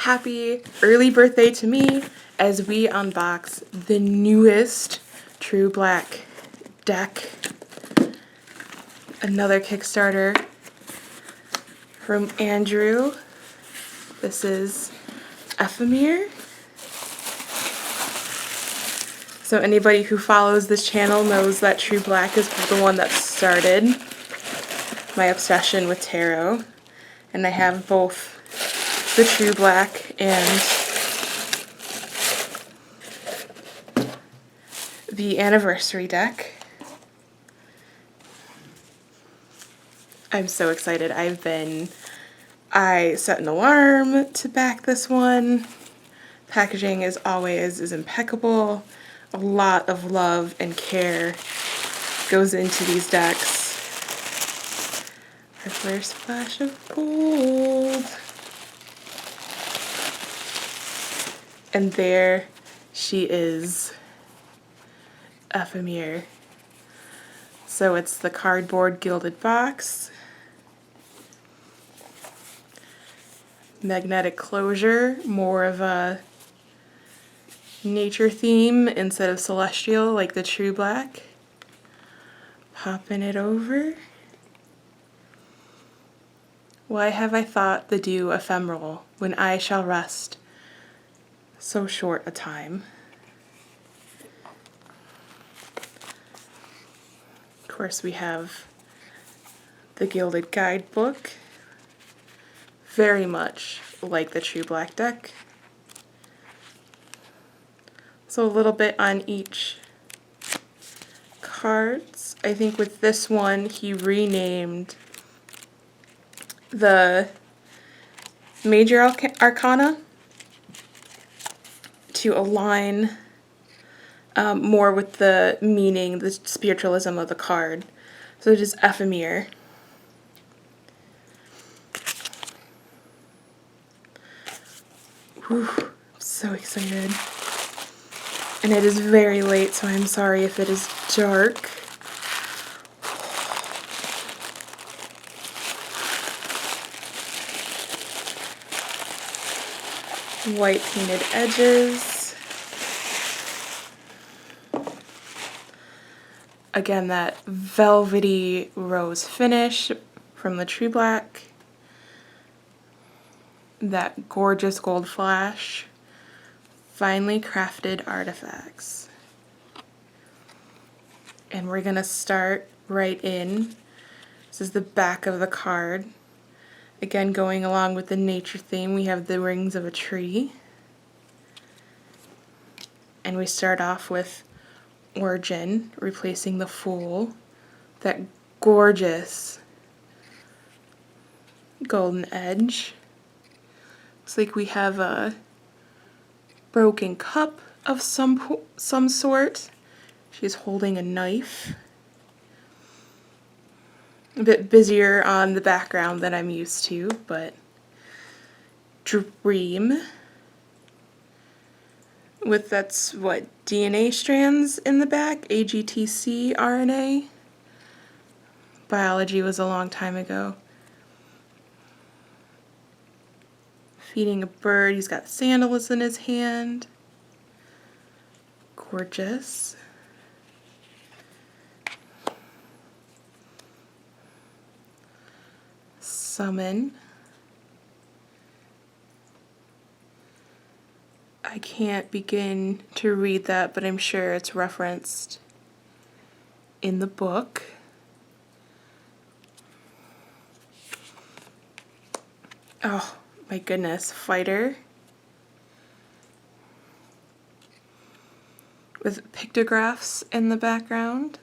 happy early birthday to me as we unbox the newest True Black deck. Another Kickstarter from Andrew. This is Ephemere. So anybody who follows this channel knows that True Black is the one that started my obsession with tarot. And I have both the True Black and the Anniversary deck. I'm so excited. I set an alarm to back this one. Packaging, as always, is impeccable. A lot of love and care goes into these decks. Our first flash of gold. And there she is, Ephemere. So it's the cardboard gilded box. Magnetic closure, more of a nature theme instead of celestial like the True Black. Popping it over. Why have I thought the dew ephemeral when I shall rest so short a time? Of course, we have the Gilded Guidebook, very much like the True Black deck. So a little bit on each cards. I think with this one, he renamed the major arcana to align more with the meaning, the spiritualism of the card. So it is Ephemere. Whew, I'm so excited. And it is very late, so I'm sorry if it is dark. White painted edges. Again, that velvety rose finish from the True Black. That gorgeous gold flash. Finely crafted artifacts. And we're gonna start right in. This is the back of the card. Again, going along with the nature theme, we have the rings of a tree. And we start off with Origin, replacing the Fool. That gorgeous golden edge. Looks like we have a broken cup of some sort. She's holding a knife. A bit busier on the background than I'm used to, but Dream. With that's what, DNA strands in the back, AGTC RNA. Biology was a long time ago. Feeding a bird, he's got sandals in his hand. Gorgeous. Summon. I can't begin to read that, but I'm sure it's referenced in the book. Oh my goodness, Fighter. With pictographs in the background.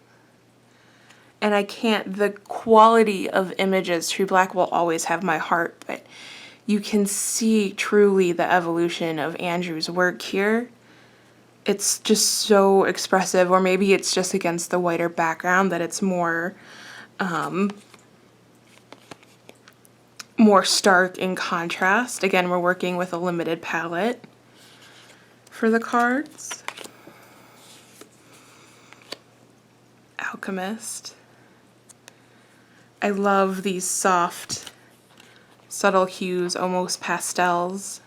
And I can't, the quality of images, True Black will always have my heart, but you can see truly the evolution of Andrew's work here. It's just so expressive, or maybe it's just against the whiter background that it's more, more stark in contrast. Again, we're working with a limited palette for the cards. Alchemist. I love these soft, subtle hues, almost pastels.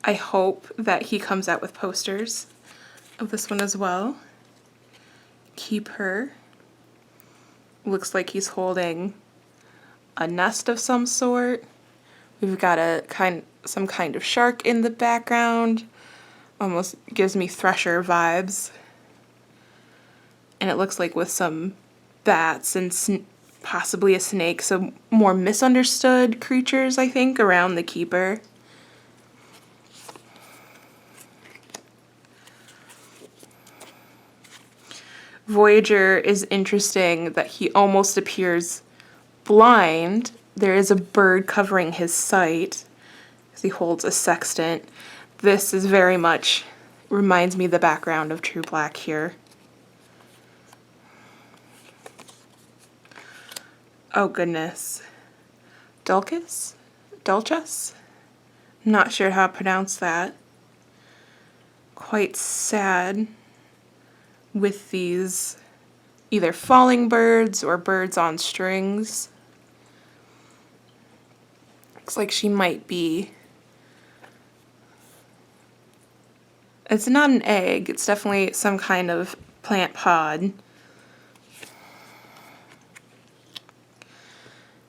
I hope that he comes out with posters of this one as well. Keep her. Looks like he's holding a nest of some sort. We've got some kind of shark in the background. Almost gives me Thresher vibes. And it looks like with some bats and possibly a snake, so more misunderstood creatures, I think, around the keeper. Voyager is interesting that he almost appears blind. There is a bird covering his sight as he holds a sextant. This is very much reminds me of the background of True Black here. Oh goodness. Dulcus? Dulcus? Not sure how to pronounce that. Quite sad with these either falling birds or birds on strings. Looks like she might be... It's not an egg, it's definitely some kind of plant pod.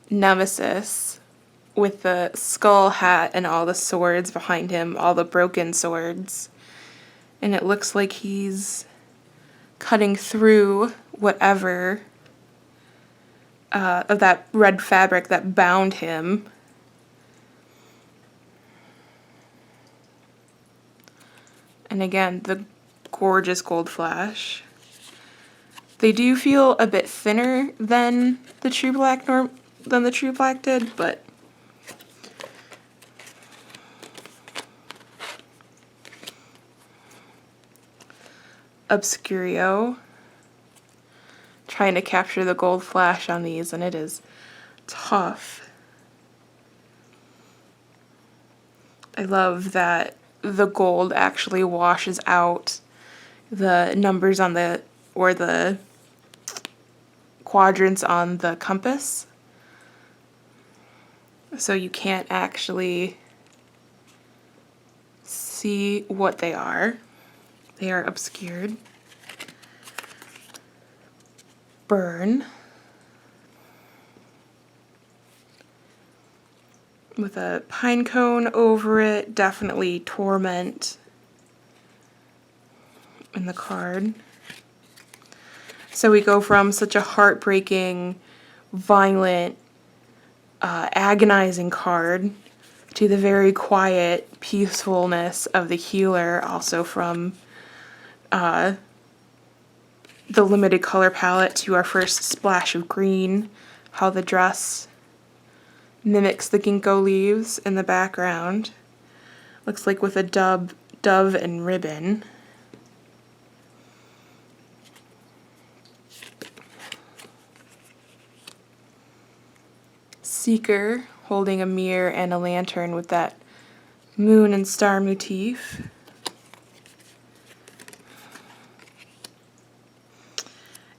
Nemesis with the skull hat and all the swords behind him, all the broken swords. And it looks like he's cutting through whatever of that red fabric that bound him. And again, the gorgeous gold flash. They do feel a bit thinner than the True Black did, but Obscurio. Trying to capture the gold flash on these, and it is tough. I love that the gold actually washes out the numbers on the quadrants on the compass, so you can't actually see what they are. They are obscured. Burn. With a pine cone over it, definitely torment in the card. So we go from such a heartbreaking, violent, agonizing card to the very quiet peacefulness of the healer, also from the limited color palette, to our first splash of green, how the dress mimics the ginkgo leaves in the background. Looks like with a dove and ribbon. Seeker holding a mirror and a lantern with that moon and star motif.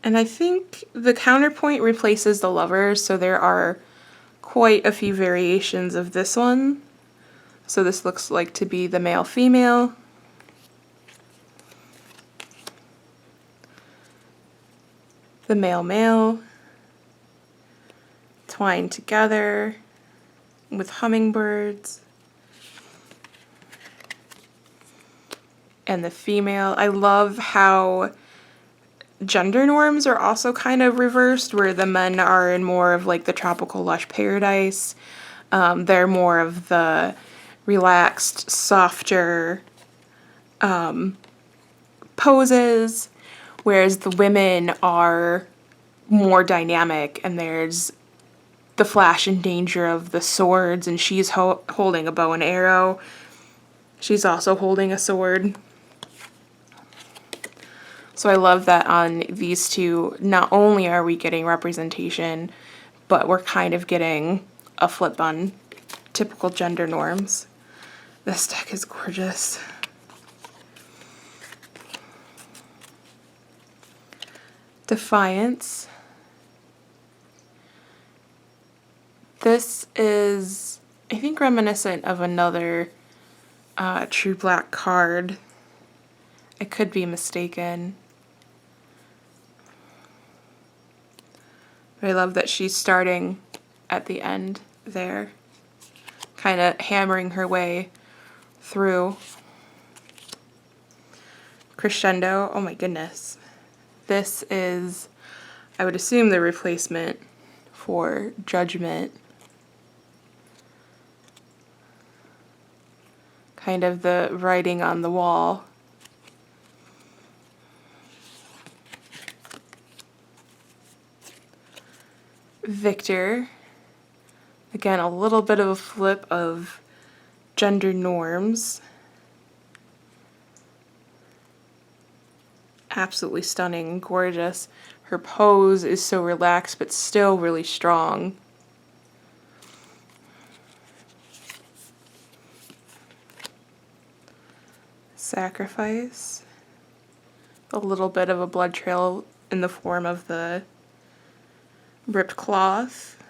And I think the counterpoint replaces the lovers, so there are quite a few variations of this one. So this looks like to be the male-female. The male-male. Twined together with hummingbirds. And the female. I love how gender norms are also kind of reversed, where the men are in more of like the tropical lush paradise. They're more of the relaxed, softer poses, whereas the women are more dynamic, and there's the flash and danger of the swords, and she's holding a bow and arrow. She's also holding a sword. So I love that on these two, not only are we getting representation, but we're kind of getting a flip on typical gender norms. This deck is gorgeous. Defiance. This is, I think, reminiscent of another true black card. I could be mistaken. But I love that she's starting at the end there, kind of hammering her way through. Crescendo, oh my goodness. This is, I would assume, the replacement for Judgment. Kind of the writing on the wall. Victor, again, a little bit of a flip of gender norms. Absolutely stunning, gorgeous. Her pose is so relaxed but still really strong. Sacrifice. A little bit of a blood trail in the form of the ripped cloth.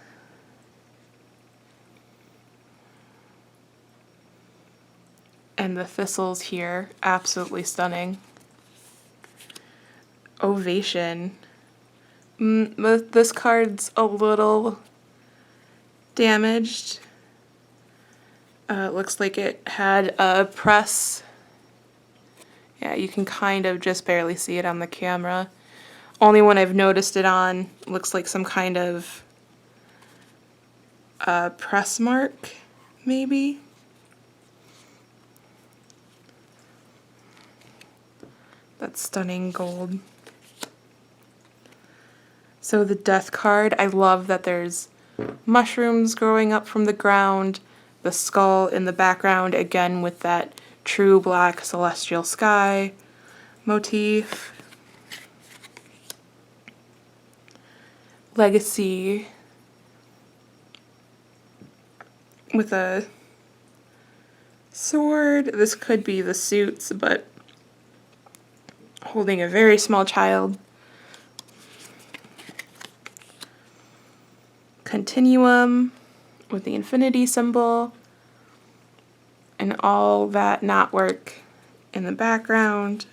And the thistles here, absolutely stunning. Ovation. This card's a little damaged. It looks like it had a press. Yeah, you can kind of just barely see it on the camera. Only one I've noticed it on looks like some kind of press mark, maybe. That's stunning gold. So the death card, I love that there's mushrooms growing up from the ground, the skull in the background, again with that true black celestial sky motif. Legacy with a sword. This could be the suits, but holding a very small child. Continuum with the infinity symbol and all that knotwork in the background.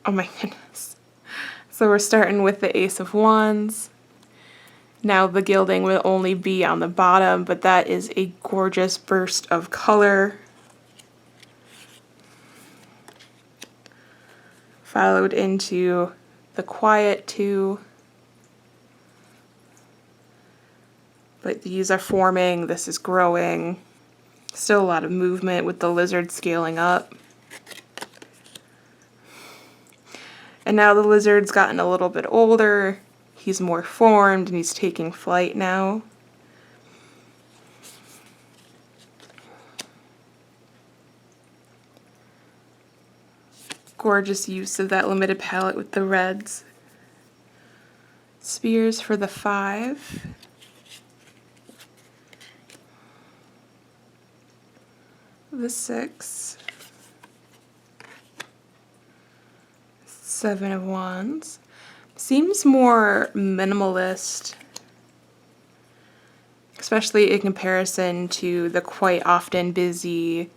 Oh my goodness. So we're starting with the Ace of Wands. Now the gilding will only be on the bottom, but that is a gorgeous burst of color. Followed into the Quiet 2. But these are forming, this is growing. Still a lot of movement with the lizard scaling up. And now the lizard's gotten a little bit older. He's more formed and he's taking flight now. Gorgeous use of that limited palette with the reds. Spears for the 5. The 6. 7 of Wands. Seems more minimalist, especially in comparison to the quite often busy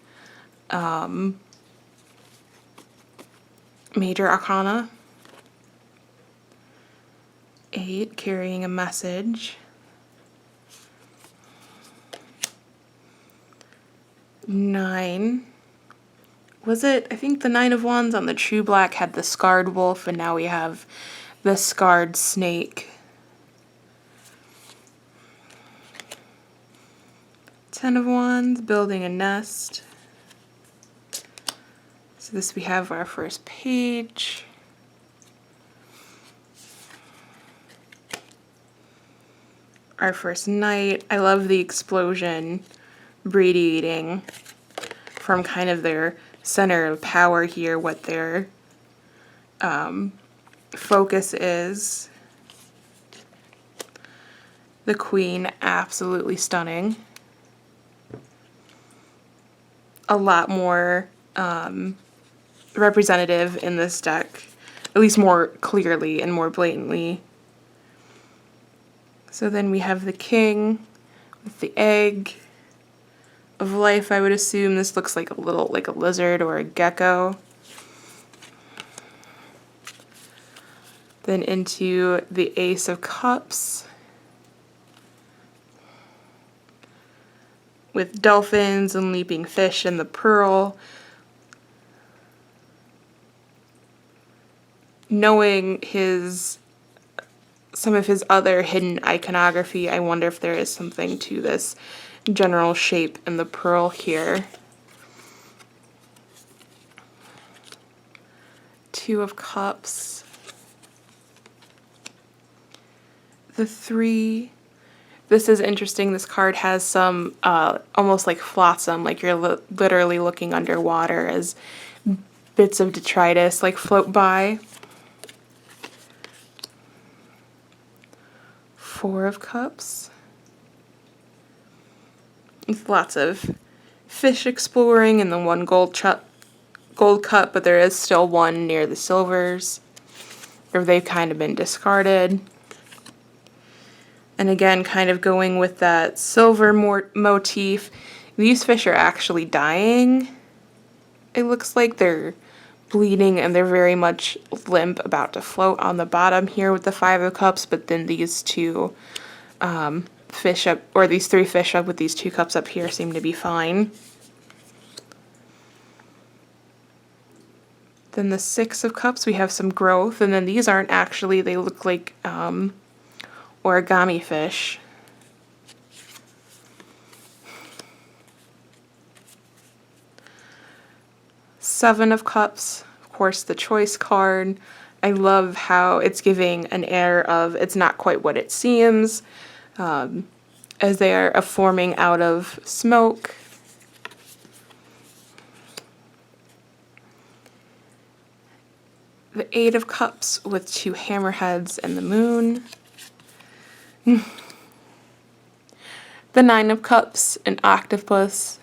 Major Arcana. 8, carrying a message. 9. Was it? I think the 9 of Wands on the True Black had the scarred wolf, and now we have the scarred snake. 10 of Wands, building a nest. So this we have our first page. Our first knight. I love the explosion radiating from kind of their center of power here, what their focus is. The Queen, absolutely stunning. A lot more representative in this deck, at least more clearly and more blatantly. So then we have the King with the egg, of life, I would assume. This looks like a little, like a lizard or a gecko. Then into the Ace of Cups with dolphins and leaping fish and the pearl. Knowing some of his other hidden iconography, I wonder if there is something to this general shape and the pearl here. Two of Cups. The Three. This is interesting. This card has some almost like flotsam, like you're literally looking underwater as bits of detritus like float by. Four of Cups. With lots of fish exploring and then one gold cup, but there is still one near the silvers, or they've kind of been discarded. And again, kind of going with that silver motif, these fish are actually dying. It looks like they're bleeding and they're very much limp, about to float on the bottom here with the Five of Cups, but then these two fish up, or these three fish up with these two cups up here seem to be fine. Then the Six of Cups, we have some growth, and then these aren't actually, they look like origami fish. Seven of Cups, of course, the choice card. I love how it's giving an air of it's not quite what it seems, as they are forming out of smoke. The Eight of Cups with two hammerheads and the moon. The Nine of Cups, an octopus.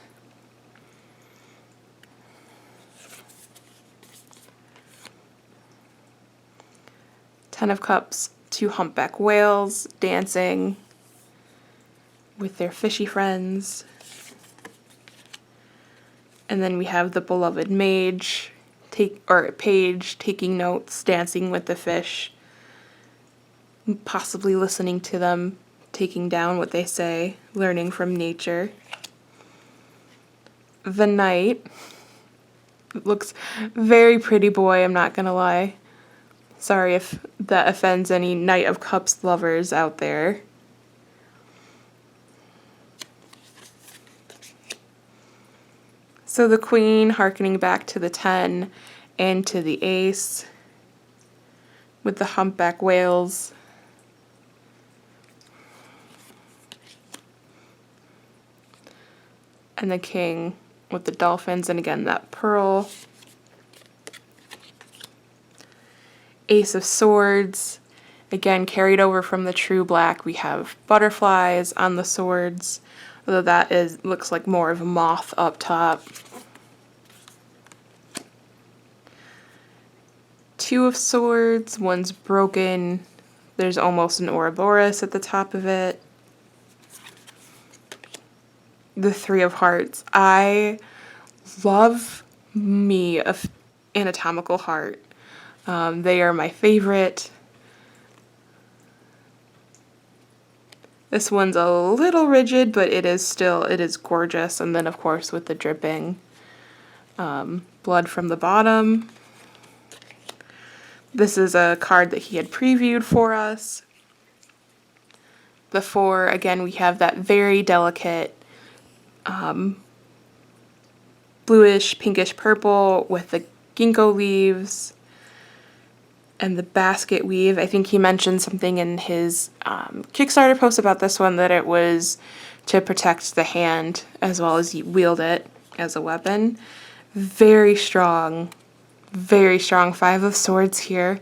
Ten of Cups, two humpback whales dancing with their fishy friends. And then we have the beloved page taking notes, dancing with the fish, possibly listening to them, taking down what they say, learning from nature. The Knight looks very pretty boy, I'm not gonna lie. Sorry if that offends any Knight of Cups lovers out there. So the Queen, hearkening back to the 10 and to the Ace with the humpback whales. And the King with the dolphins, and again that pearl. Ace of Swords, again carried over from the true black. We have butterflies on the swords, although that looks like more of a moth up top. Two of Swords, one's broken. There's almost an Ouroboros at the top of it. The Three of Hearts. I love me an anatomical heart. They are my favorite. This one's a little rigid, but it is gorgeous. And then of course with the dripping blood from the bottom. This is a card that he had previewed for us. The Four, again, we have that very delicate bluish, pinkish purple with the ginkgo leaves and the basket weave. I think he mentioned something in his Kickstarter post about this one, that it was to protect the hand as well as you wield it as a weapon. Very strong Five of Swords here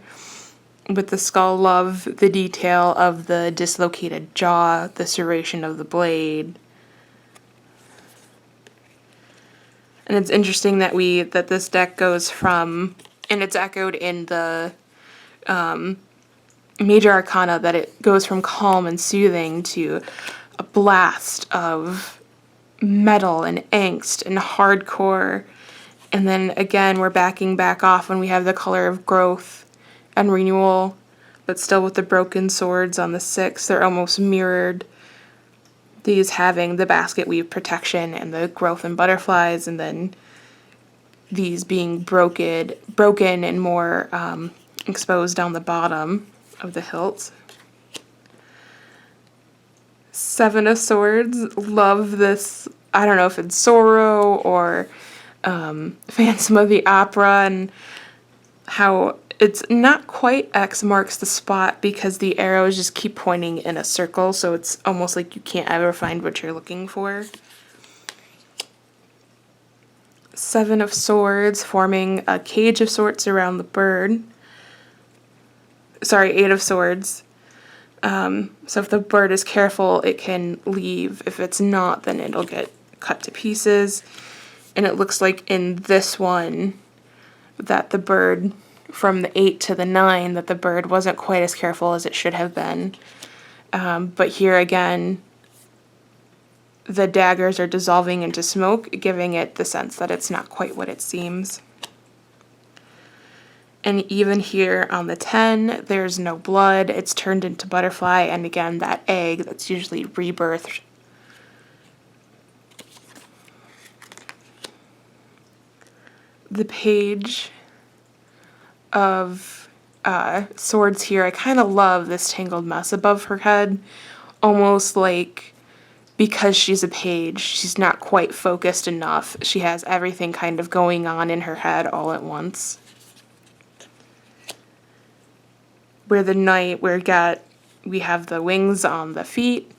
with the skull. Love the detail of the dislocated jaw, the serration of the blade. And it's interesting that this deck goes from, and it's echoed in the Major Arcana, that it goes from calm and soothing to a blast of metal and angst and hardcore. And then again, we're backing back off when we have the color of growth and renewal, but still with the broken swords on the 6. They're almost mirrored. These having the basket weave protection and the growth and butterflies, and then these being broken and more exposed down the bottom of the hilt. 7 of Swords, love this. I don't know if it's Zorro or Phantom of the Opera, and how it's not quite X marks the spot because the arrows just keep pointing in a circle, so it's almost like you can't ever find what you're looking for. 7 of Swords forming a cage of sorts around the bird. Sorry, 8 of Swords. So if the bird is careful, it can leave. If it's not, then it'll get cut to pieces. And it looks like in this one that the bird, from the 8 to the 9, that the bird wasn't quite as careful as it should have been. But here again, the daggers are dissolving into smoke, giving it the sense that it's not quite what it seems. And even here on the 10, there's no blood. It's turned into butterfly, and again, that egg that's usually rebirthed. The page of swords here, I kind of love this tangled mess above her head, almost like because she's a page, she's not quite focused enough. She has everything kind of going on in her head all at once. Where the knight, we have the wings on the feet.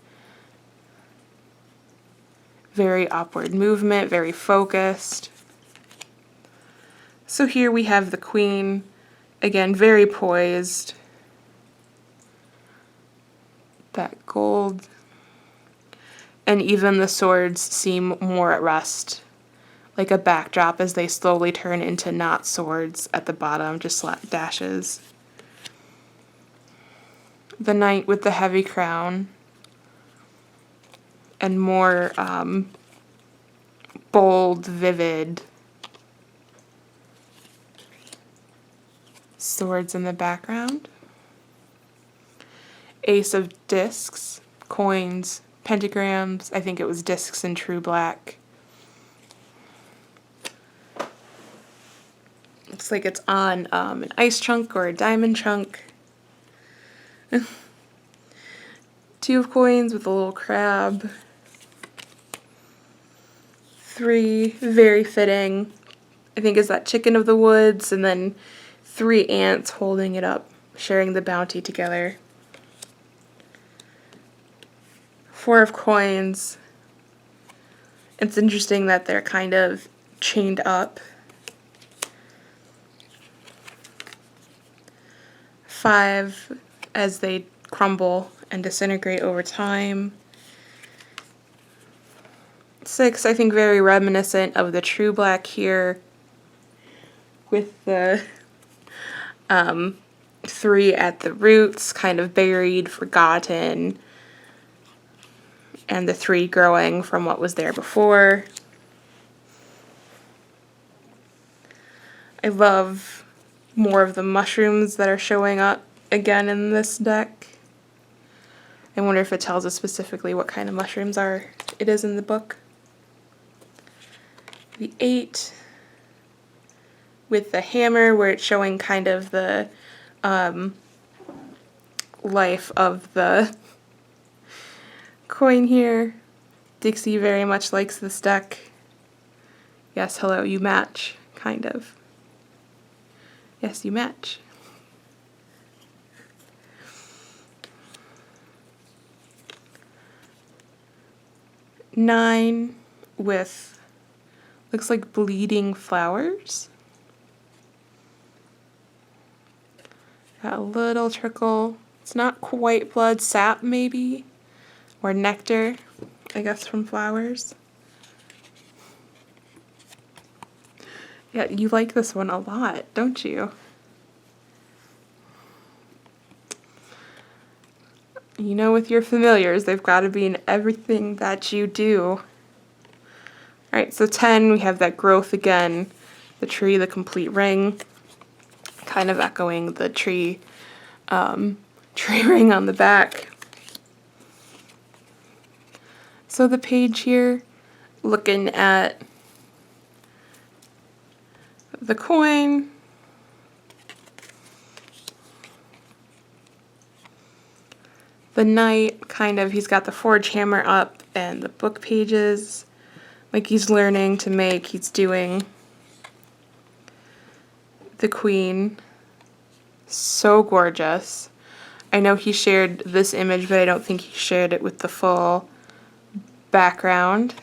Very upward movement, very focused. So here we have the queen, again, very poised. That gold. And even the swords seem more at rest, like a backdrop as they slowly turn into not swords at the bottom, just dashes. The knight with the heavy crown, and more bold, vivid swords in the background. Ace of discs, coins, pentagrams. I think it was discs in true black. Looks like it's on an ice chunk or a diamond chunk. 2 of coins with a little crab. 3, very fitting. I think is that chicken of the woods, and then 3 ants holding it up, sharing the bounty together. 4 of coins. It's interesting that they're kind of chained up. 5 as they crumble and disintegrate over time. 6, I think very reminiscent of the true black here, with the 3 at the roots, kind of buried, forgotten, and the 3 growing from what was there before. I love more of the mushrooms that are showing up again in this deck. I wonder if it tells us specifically what kind of mushrooms it is in the book. The 8 with the hammer, where it's showing kind of the life of the coin here. Dixie very much likes this deck. Yes, hello, you match, kind of. Yes, you match. 9 with, looks like bleeding flowers. Got a little trickle. It's not quite blood, sap maybe, or nectar, I guess, from flowers. Yeah, you like this one a lot, don't you? You know, with your familiars, they've got to be in everything that you do. Alright, so 10, we have that growth again, the tree, the complete ring, kind of echoing the tree ring on the back. So the page here, looking at the coin, the knight, kind of, he's got the forge hammer up and the book pages, like he's learning to make, he's doing the queen. So gorgeous. I know he shared this image, but I don't think he shared it with the full background.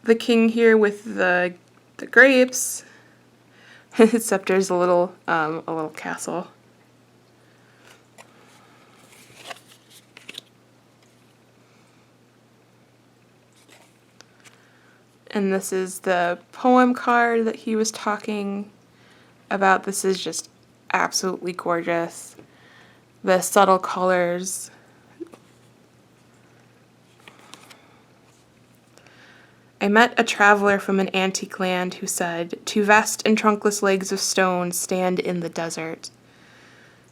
The king here with the grapes. His scepter's a little castle. And this is the poem card that he was talking about. This is just absolutely gorgeous. The subtle colors. I met a traveler from an antique land who said, "Two vast and trunkless legs of stone stand in the desert.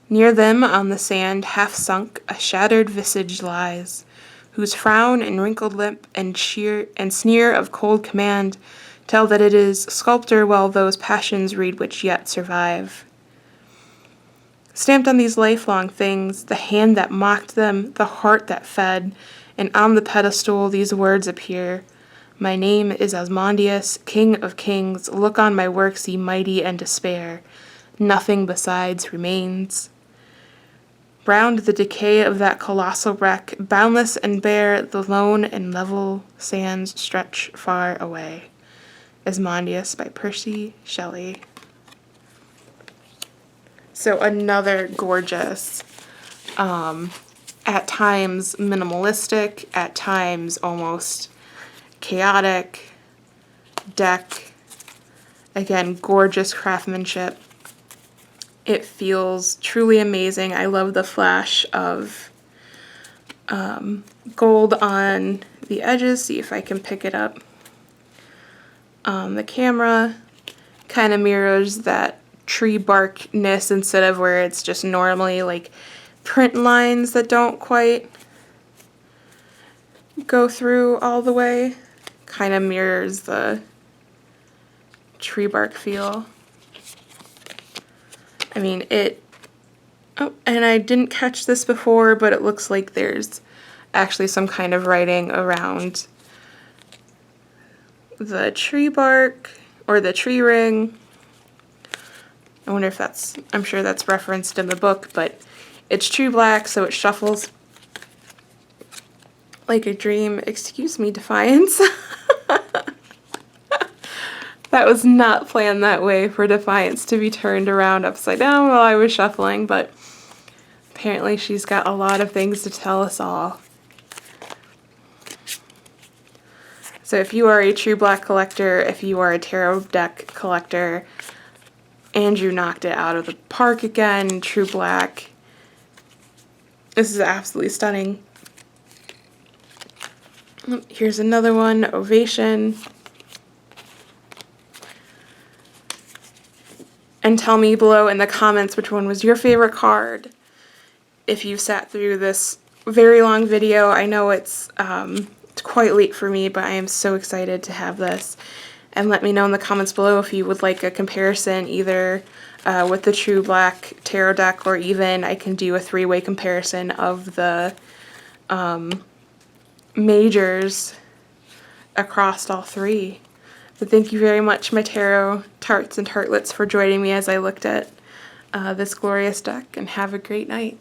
Near them, on the sand, half sunk, a shattered visage lies, whose frown and wrinkled lip and sneer of cold command tell that it is sculptor while those passions read which yet survive. Stamped on these lifelong things, the hand that mocked them, the heart that fed, and on the pedestal these words appear. My name is Asmodeus, King of Kings. Look on my works, ye mighty, and despair. Nothing besides remains. Round the decay of that colossal wreck, boundless and bare, the lone and level sands stretch far away." Asmodeus by Percy Shelley. So another gorgeous, at times minimalistic, at times almost chaotic deck. Again, gorgeous craftsmanship. It feels truly amazing. I love the flash of gold on the edges. See if I can pick it up. The camera kind of mirrors that tree barkness instead of where it's just normally like print lines that don't quite go through all the way. Kind of mirrors the tree bark feel. I mean, oh, and I didn't catch this before, but it looks like there's actually some kind of writing around the tree bark or the tree ring. I wonder if that's, I'm sure that's referenced in the book, but it's true black, so it shuffles like a dream. Excuse me, Defiance. That was not planned that way for Defiance to be turned around upside down while I was shuffling, but apparently she's got a lot of things to tell us all. So if you are a true black collector, if you are a tarot deck collector, Andrew knocked it out of the park again, true black. This is absolutely stunning. Here's another one, Ovation. And tell me below in the comments which one was your favorite card. If you sat through this very long video, I know it's quite late for me, but I am so excited to have this. And let me know in the comments below if you would like a comparison either with the True Black Tarot deck, or even I can do a three-way comparison of the majors across all three. But thank you very much, my tarot tarts and tartlets, for joining me as I looked at this glorious deck, and have a great night.